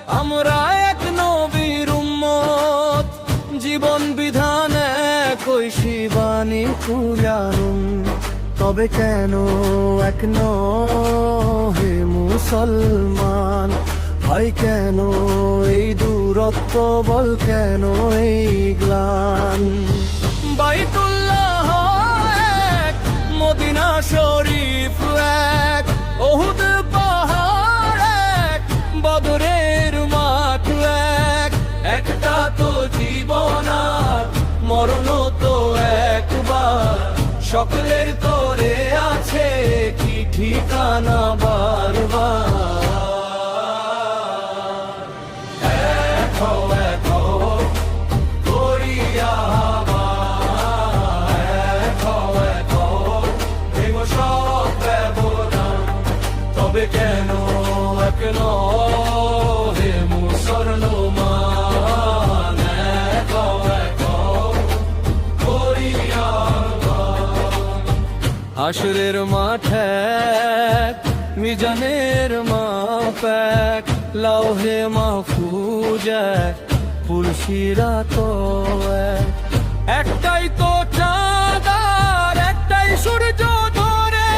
আমরা এক নবীর উম্মত, জীবন বিধান একই শিবানী কুলানুন। তবে কেন এক হে মুসলমান? ভাই কেন এই দূরত্ব, বল কেন এই গ্লান? বাইতুল্লাহ এক, মদিনা শরীফ এক, ওহুদ পাহাড় এক, বদরের মাঠ এক। একটা তো জীবন আর মরণ তো একবার, সকলের তোরে আছে কি ঠিকানা বারবার। তবে কেন কেন হে মুসলমান, হাসরের মাঠে মিজানের মাপ এক, লাউহে মাহফুজ এক, পুলসিরাত এক। একটাই তো চাঁদ আর একটাই সূর্য ধরে,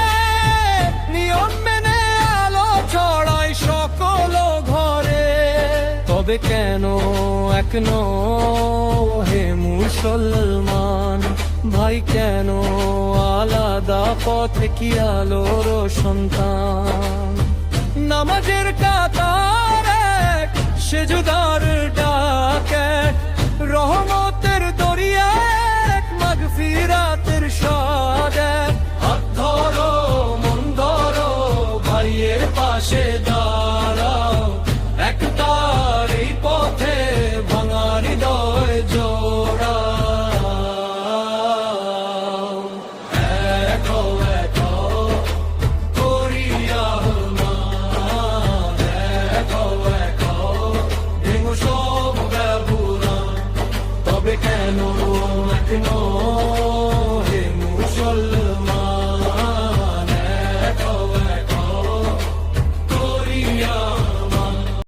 নিয়ম মেনে আলো ছড়ায় সকল ঘরে। তবে কেন এক হে মুসলমান? ভাই কেন আলাদা পথে কি আলোর সন্তান? নামাজের কাজ